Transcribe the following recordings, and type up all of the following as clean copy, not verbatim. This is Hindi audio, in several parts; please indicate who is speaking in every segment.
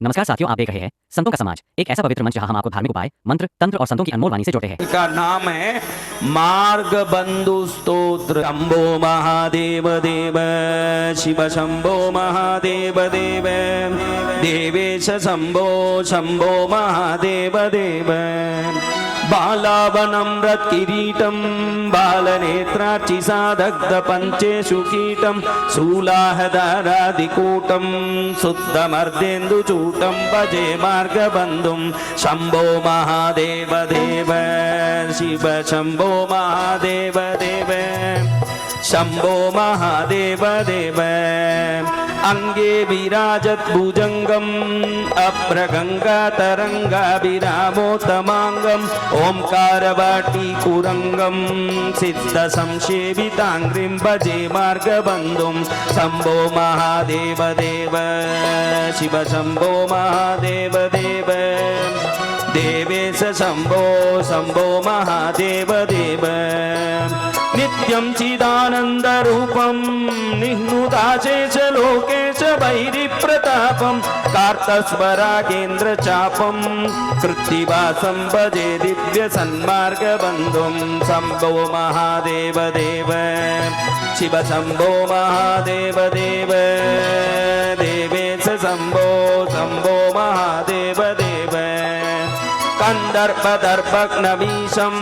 Speaker 1: नमस्कार साथियों, आप देख रहे हैं संतों का समाज, एक ऐसा पवित्र मंच जहां हम आपको धार्मिक उपाय, मंत्र, तंत्र और संतों की अनमोल वाणी से जोड़ते हैं।
Speaker 2: का नाम है मार्ग बंधु स्तोत्र। शंभो महादेव देव, शिव शंभो महादेव देव, देवेश शंभो शंभो महादेव देव। बालावनम्रत किरीटं बालनेत्रार्चिसादग्ध पंचेषु कीटं शूलाहदारादिकूटं शुद्धमर्देन्दुचूटं भजे मार्गबन्धुं शंभो महादेव देव, शिव शंभो महादेव देव, शंभो महादेव देव। अंगे विराजत भुजंगम अभ्रगंगा तरंगा विरामोत्तमांगम ओंकार वाटी कुरंगम सिद्ध संसेवितांग्रिं भजे मार्गबंधुं शंभो महादेव देव, शिव शंभो महादेव देव, देवेश शंभो शंभो महादेव देव। नित्यं चिदानंद रूपं निह्नुदाशेष लोकेश वैरि प्रतापं कार्तस्वरागेन्द्र चापं कृत्तिवासं भजे दिव्य सन्मार्गबन्धुं शंभो महादेव देव, शिव शंभो महादेव देव, देवेश शंभो शंभो महादेव देव। कंदर्पदर्पग्नवीशं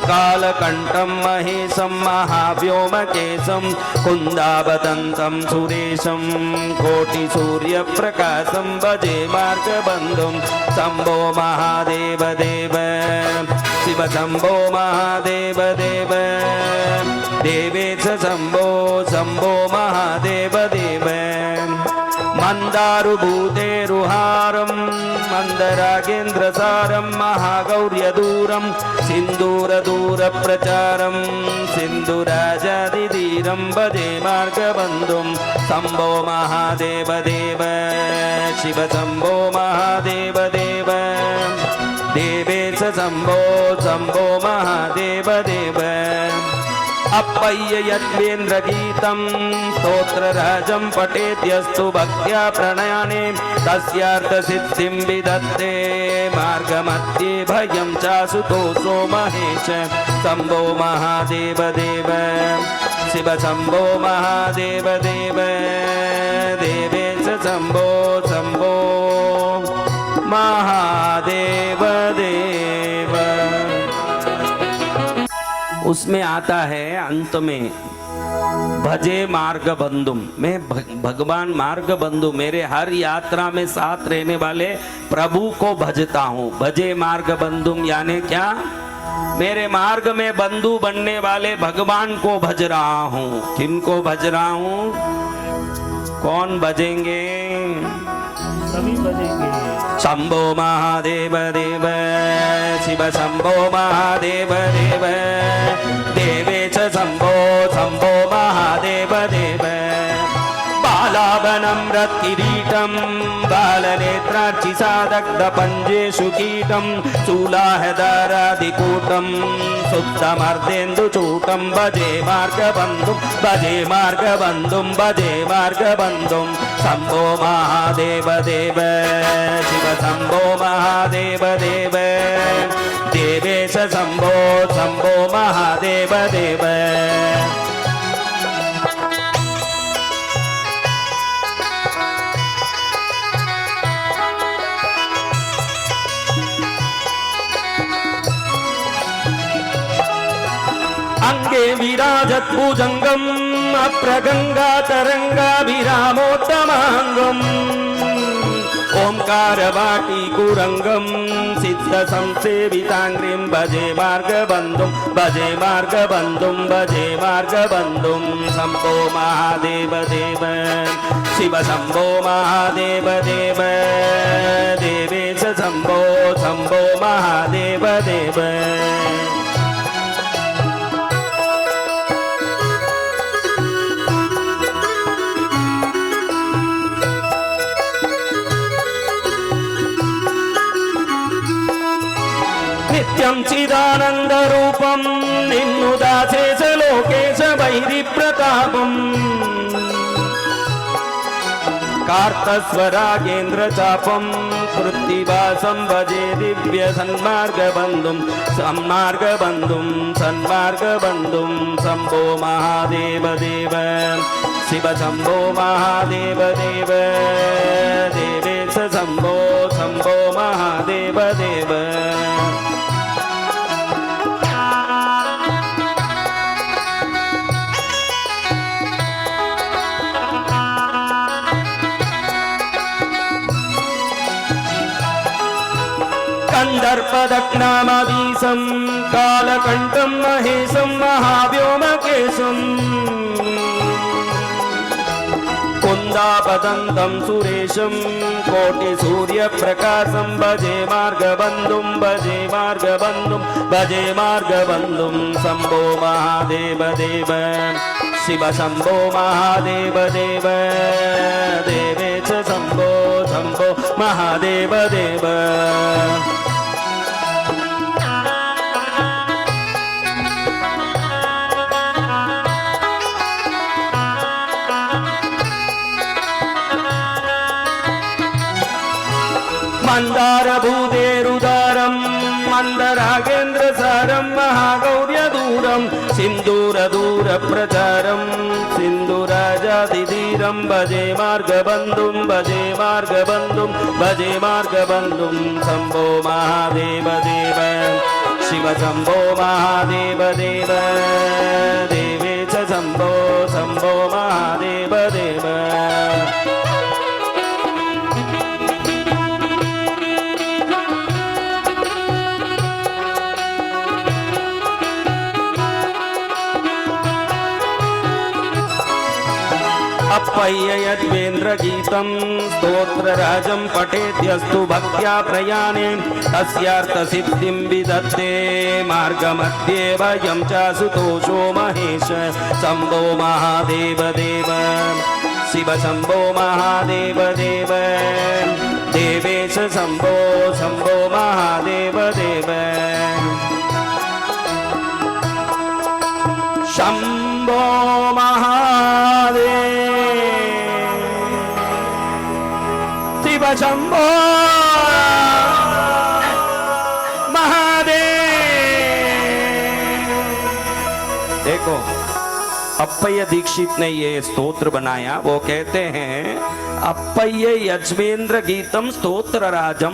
Speaker 2: कालकण्ठं महेशं महाव्योमकेशं कुन्दावदन्तं सुरेशं कोटिसूर्यप्रकाशं भजे मार्गबन्धुं शंभो महादेव देव, शिव शंभो महादेव देव, देवेश शंभो शंभो महादेव देव। मन्दारुभूतेरुहारं मन्दरागेन्द्रसारं महागौर्यदूरं सिन्दूरदूरप्रचारं सिन्धुराजादिधीरं भजे मार्गबन्धुं शंभो महादेव देव, शिव शंभो महादेव देव, देवेश शंभो शंभो महादेव देव। अप्पय्य यद्वेन्द्रगीतं स्तोत्रराजं पठेद्यस्तु भक्त्या प्रणयाने तस्यार्थसिद्धिं विदत्ते मार्गमध्ये भयं चाशुतोषो महेश शंभो महादेव देव, शिव शंभो महादेव देव, देवेश शंभो शंभो महादेव देव। उसमें आता है अंत में भजे मार्ग बंधुम। मैं भगवान मार्ग बंधु, मेरे हर यात्रा में साथ रहने वाले प्रभु को भजता हूँ। भजे मार्ग बंधुम यानी क्या? मेरे मार्ग में बंधु बनने वाले भगवान को भज रहा हूँ। किनको भज रहा हूँ? कौन भजेंगे? सभी भजेंगे। शंभो महादेव देव, शिव शंभो महादेव देव, देवेश शंभो शंभो महादेव देव। बालावनम्रत किरीटं बालनेत्रार्चिसादग्ध पंचेषु कीटं शूलाहदारादिकूटं शुद्धमर्देन्दुचूटं भजे मार्गबन्धुं भजे मार्गबन्धुं भजे मार्गबन्धुं शंभो महादेव देव, शिव शंभो महादेव देव, देवेश शंभो शंभो महादेव देव। अंगे विराजत भुजंगम अप्रगंगा तरंगा विरामोत्तमांगम ओंकार वाटी कुरंगम सिद्ध संसेवितांग्रिं भजे मार्गबन्धुं भजे मार्गबन्धुं भजे मार्गबन्धुं शंभो महादेव देव, शिव शंभो महादेव देव, देवेश शंभो शंभो महादेव देव। नित्यं चिदानंद रूपं निन्नुदाशेष लोकेश वैरि प्रतापं कार्तस्वरागेन्द्र चापम कृत्तिवासं भजे दिव्य सन्मार्गबन्धुं सन्मार्गबन्धुं शम्भो महादेव देव शिव शम्भो महादेव देव देवेश शम्भो शम्भो महादेव देव कंदर्पदक्नामवीशं कालकण्ठं महेशं महाव्योमकेशं कुन्दापदन्तं सुरेशं कोटिसूर्यप्रकाशं भजे मार्गबन्धुं भजे मार्गबन्धुं शम्भो महादेव देव शिव शम्भो महादेव देव देवेश शम्भो शम्भो महादेव देव मंदारभूतेरुदारं मन्दरागेन्द्रसारं महागौर्यदूरं सिन्दूरदूरप्रचारं सिन्दूराजादिधीरं भजे मार्गबन्धुं शम्भो महादेव देव शिव शम्भो महादेव देव देवेश शम्भो शम्भो महादेव देव अप्पय्य यद्वेन्द्र गीतं स्तोत्रराजं पठेद्यस्तु भक्त्या प्रयाणे तस्यार्थ सिद्धिं विदत्ते मार्गमध्ये वयं चासुतोषो महेश शम्भो महादेव देव शिव शम्भो महादेव देव देवेश शम्भो शम्भो महादेव देव शम्भो महादेव शिव शम्भो महादेव। देखो अप्पय्य दीक्षित ने ये स्तोत्र बनाया। वो कहते हैं अप्पय्य यज्वेन्द्र गीतम स्तोत्र राजम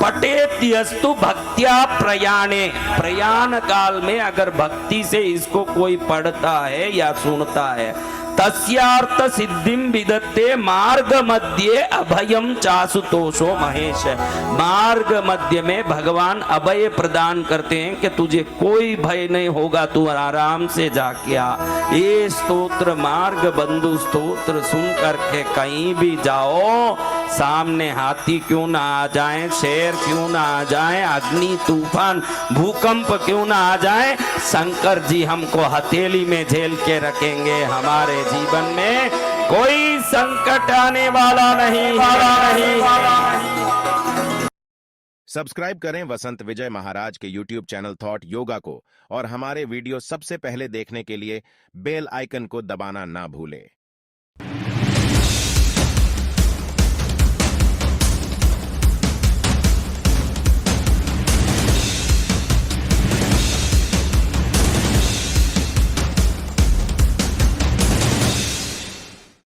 Speaker 2: पठेत्यस्तु भक्त्या प्रयाणे। प्रयाण काल में अगर भक्ति से इसको कोई पढ़ता है या सुनता है तस्यार्थ सिद्धिं विदत्ते मार्ग मध्य अभयम चासुतोषो महेश। मार्ग मध्य में भगवान अभय प्रदान करते हैं कि तुझे कोई भय नहीं होगा, तू आराम से जाके आ। ये स्तोत्र मार्ग बंधु स्तोत्र सुन करके कहीं भी जाओ, सामने हाथी क्यों ना आ जाए, शेर क्यों ना आ जाए, अग्नि तूफान भूकंप क्यों ना आ जाए, शंकर जी हमको हथेली में झेल के रखेंगे। हमारे जीवन में कोई संकट आने वाला नहीं।
Speaker 3: सब्सक्राइब करें वसंत विजय महाराज के YouTube चैनल थॉट योगा को और हमारे वीडियो सबसे पहले देखने के लिए बेल आइकन को दबाना ना भूलें।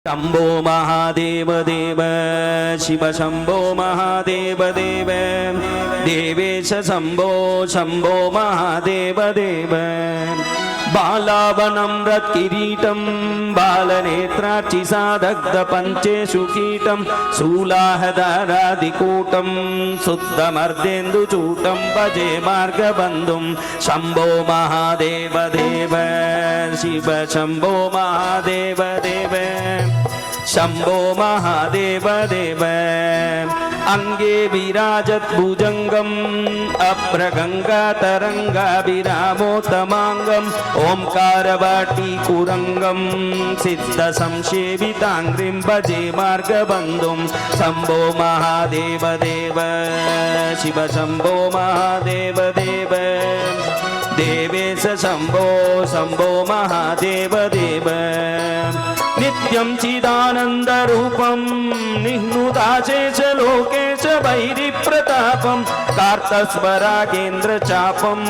Speaker 2: शम्भो महादेव देव शिव शम्भो महादेव देव देवेश शम्भो शम्भो महादेव देव बालावनम्रत किरीटं बालनेत्रार्चिसादग्ध पंचेषु कीटं शूलाहदारादिकूटं शुद्धमर्देन्दुचूटं भजे मार्गबन्धुं शम्भो महादेव देव शिव शम्भो महादेव देव शम्भो महादेव देव अंगे विराजत भुजंगम अभ्रगंगा तरंगा विरामोत्तमांगम ओंकार वाटी कुरंगम सिद्ध संसेवितांग्रिं भजे मार्गबन्धुं शम्भो महादेव देव शिव शम्भो महादेव देव देवेश शंभो शंभो महादेव देव नित्यं चिदानंद रूपं निह्नुदाशेष लोकेश वैरिप्रतापं कार्तस्वरागेन्द्र चापं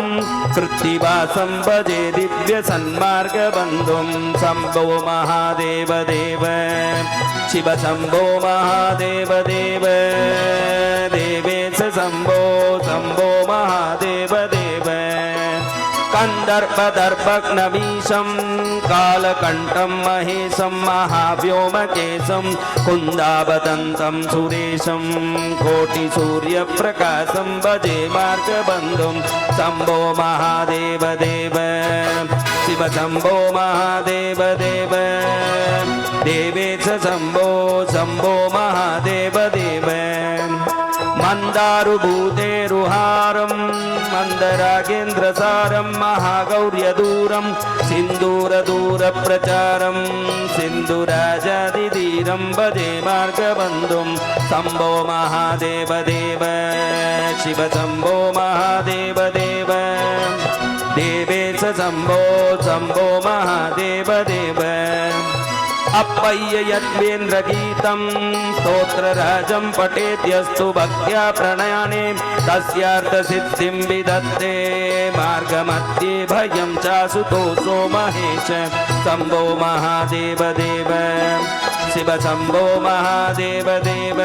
Speaker 2: कृत्तिवासं भजे दिव्य सन्मार्ग बंधुं शंभो महादेव देव शिव शंभो महादेव देव देवेश शंभो शंभो महादेव देव कंदर्पदर्पग्नमीशं कालकण्ठं महेशं महाव्योमकेशं कुन्दावदन्तं सुरेशं कोटिसूर्यप्रकाशं भजे मार्गबन्धुं शम्भो महादेव देव शिव शम्भो महादेव देव देवेश शम्भो शम्भो महादेव देव मन्दारुभूतेरुहारं मन्दरागेन्द्रसारं महागौर्यदूरं सिन्दूरदूरप्रचारं सिन्धुराजादिधीरं भजे मार्गबन्धुं शम्भो महादेव देव शिव शम्भो महादेव देव देवेश शम्भो शम्भो महादेव देव अप्पय्य यद्वेन्द्रगीतं स्तोत्रराजं पठेद्यस्तु भक्त्या प्रणयाने तस्यार्थसिद्धिं विदत्ते मार्गमध्ये भयं चासुतोषो महेश शम्भो महादेव देव शिव शम्भो महादेव देव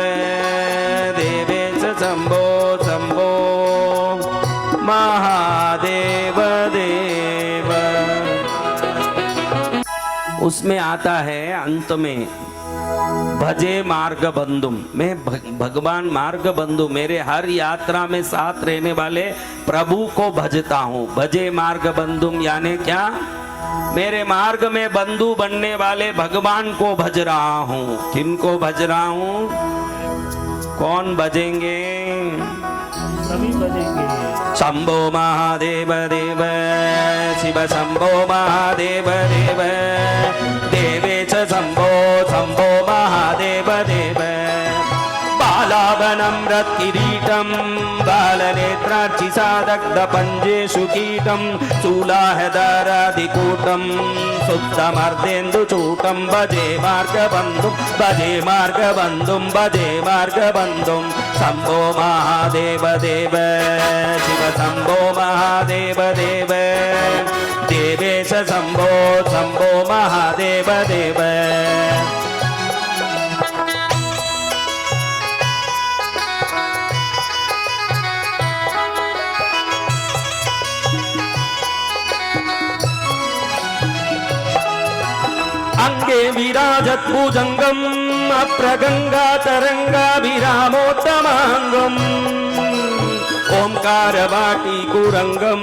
Speaker 2: देवेश शम्भो शम्भो महादेव देव। उसमें आता है अंत में भजे मार्ग बंधुम, मैं भगवान मार्ग बंधु मेरे हर यात्रा में साथ रहने वाले प्रभु को भजता हूँ। भजे मार्ग बंधुम यानी क्या? मेरे मार्ग में बंधु बनने वाले भगवान को भज रहा हूँ। किनको भज रहा हूँ? कौन भजेंगे?
Speaker 4: सभी बजेंगे।
Speaker 2: शंभो महादेव देव शिव शंभो महादेव देव देवेश शंभो शंभो महादेव देव बालावनं रत्किरीटं बालनेत्रार्चिसादग्धपञ्जेषु कीटं शूलाहदारादिकूटं शुद्धमर्देन्दुचूटं भजे मार्गबन्धुं भजे मार्गबन्धुं भजे मार्गबन्धुं शम्भो महादेव देव शिव शम्भो महादेव देव देवेश शम्भो शम्भो महादेव देव अंगे विराजत भुजंगम अप्रगंगा तरंगा विरामोत्तमांगम ओंकार वाटी कुरंगम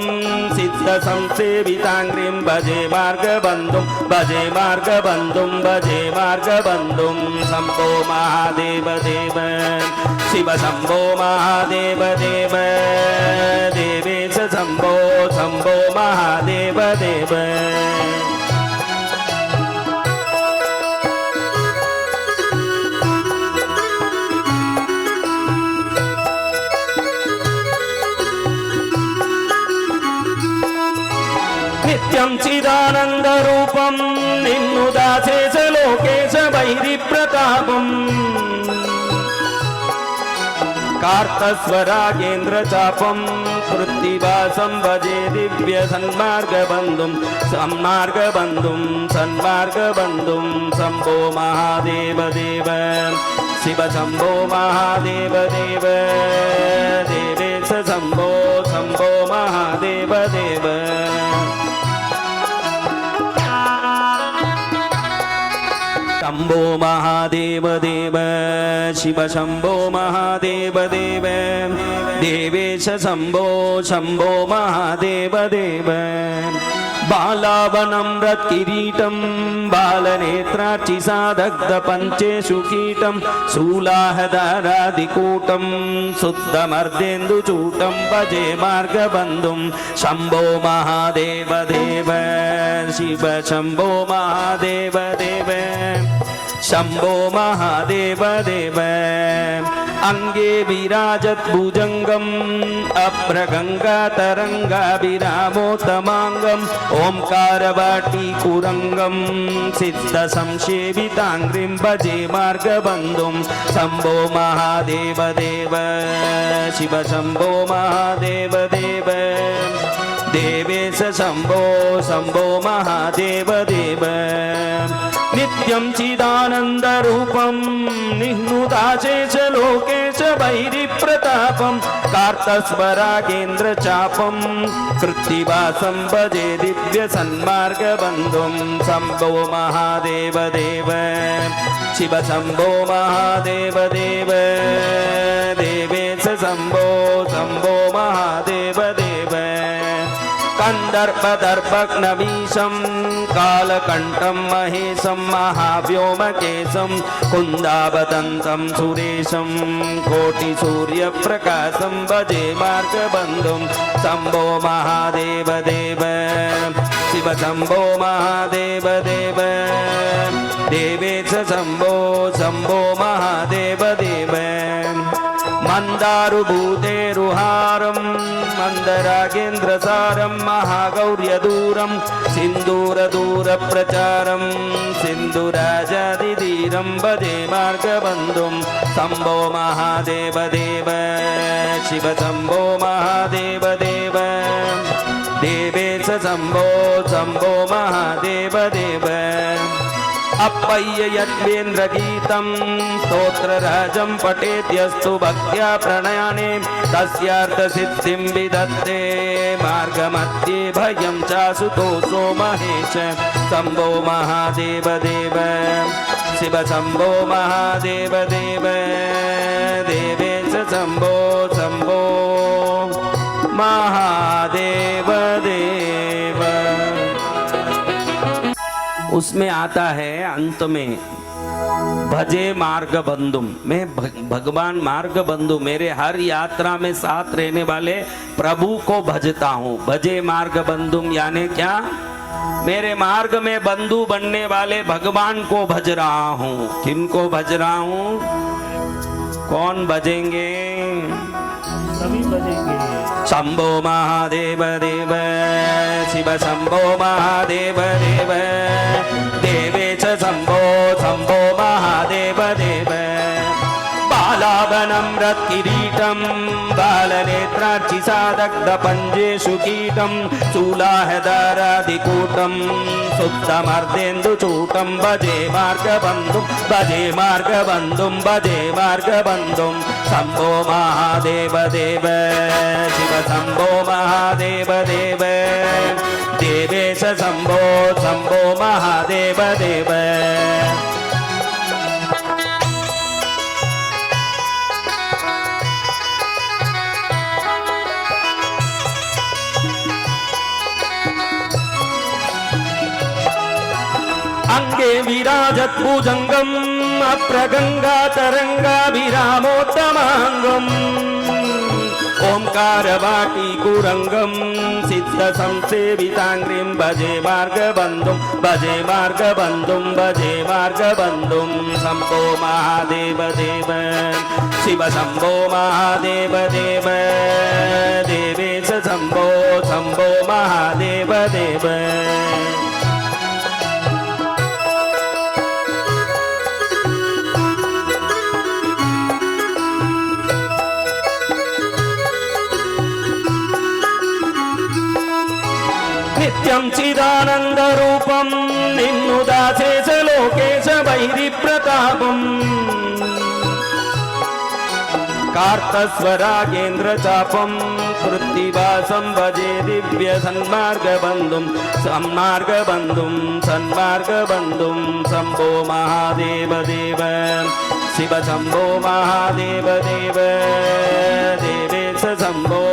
Speaker 2: सिद्ध संसेवितांग्रिं भजे मार्गबंधुं भजे मार्गबंधुं भजे मार्गबंधुं शंभो महादेव देव शिव शंभो महादेव देव देवेश शंभो शंभो महादेव देव नित्यं चिदानंद रूपं निन्नुदाशेष लोकेश वैरिप्रतापम् कार्तस्वरागेन्द्र चापं कृत्तिवासं भजे दिव्य सन्मार्गबन्धुं सन्मार्गबन्धुं सन्मार्गबन्धुं शम्भो महादेव देव शिव शम्भो महादेव देव देवेश शम्भो शम्भो महादेव देव शंभो महादेव देव शिव शंभो महादेव देव देवेश शंभो शंभो महादेव देव बालावनं रत्किरीटं बालनेत्रार्चिसादग्धपञ्चेषु कीटं शूलाहदारादिकूटं शुद्धमर्देन्दुचूटं भजे मार्गबन्धुं शंभो महादेव देव शिव शंभो महादेव देव शंभो महादेव देव अंगे विराजत भुजंगम अभ्रगंगातरंगाभिरामोत्तमांगम ओंकार वाटीकुरंगम सिद्ध संसेवितांग्रिं भजे मार्गबंधुं शंभो महादेव देव शिव शंभो महादेव देव देवेश शंभो शंभो महादेव देव नित्यं चिदानन्दरूपं निह्नुदाशेष लोकेश वैरिप्रतापं कार्तस्वरागेन्द्रचापं कृत्तिवासं भजे दिव्यसन्मार्गबन्धुं शम्भो महादेव देव शिव शम्भो महादेव देव देवेश शम्भो शम्भो महादेव देव कंदर्पदर्पग्नमीशं कालकण्ठं महेशं महाव्योमकेशं कुन्दावदन्तं सुरेशं कोटिसूर्यप्रकाशं भजे मार्गबन्धुं शम्भो महादेव देव शिव शम्भो महादेव देव देवेश शम्भो शम्भो महादेव देव मन्दारुभूतेरुहारं मन्दरागेन्द्रसारं महागौर्यदूरं सिन्दूरदूरप्रचारं सिन्धुराजादिधीरं भजे मार्गबन्धुं शम्भो महादेव देव शिव शम्भो महादेव देव देवेश शम्भो शम्भो महादेव देव अप्पय्य यद्वेन्द्रगीतं स्तोत्रराजं पठेद्यस्तु भक्त्या प्रणयाने तस्यार्थसिद्धिं विदत्ते मार्गमध्ये भयं चाशुतोषो महेश शम्भो महादेव देव शिव शम्भो महादेव देव देवेश शम्भो शम्भो महादेव देव। उसमें आता है अंत में भजे मार्ग बंधुम, मैं भगवान मार्ग बंधु मेरे हर यात्रा में साथ रहने वाले प्रभु को भजता हूँ। भजे मार्ग बंधुम यानी क्या? मेरे मार्ग में बंधु बनने वाले भगवान को भज रहा हूँ। किनको भज रहा हूँ? कौन भजेंगे?
Speaker 4: सभी बजेंगे।
Speaker 2: शंभो महादेव देव शिव शंभो महादेव देव देवेश शंभो शंभो महादेव देव बालावनं रत्किरीटं बालनेत्रार्चिसादग्धपञ्जेषु कीटं शूलाहदारादिकूटं सुप्तमर्देन्दुचूटं भजे मार्गबन्धुं भजे मार्गबन्धुं भजे मार्गबन्धुं शम्भो महादेव देव शिव शम्भो महादेव देव देवेश शम्भो शम्भो महादेव देव। अंगे विराजत भुजंगम अप्रगंगातरंगाभिरामोत्तमांगम ओंकार वाटीकुरंगम सिद्ध संसेवितांग्रिं भजे मार्गबंधुं भजे मार्गबंधुं भजे मार्गबंधुं शंभो महादेव देव शिव शंभो महादेव देव देवेश शंभो शंभो महादेव देव। नित्यं चिदानन्दरूपं निन्नुदाशेष लोकेश वैरिप्रतापं कार्तस्वरागेन्द्रचापं कृत्तिवासं भजे दिव्यसन्मार्गबन्धुं सन्मार्गबन्धुं सन्मार्गबन्धुं शम्भो महादेव देव शिव शम्भो महादेव देव देवेश शम्भो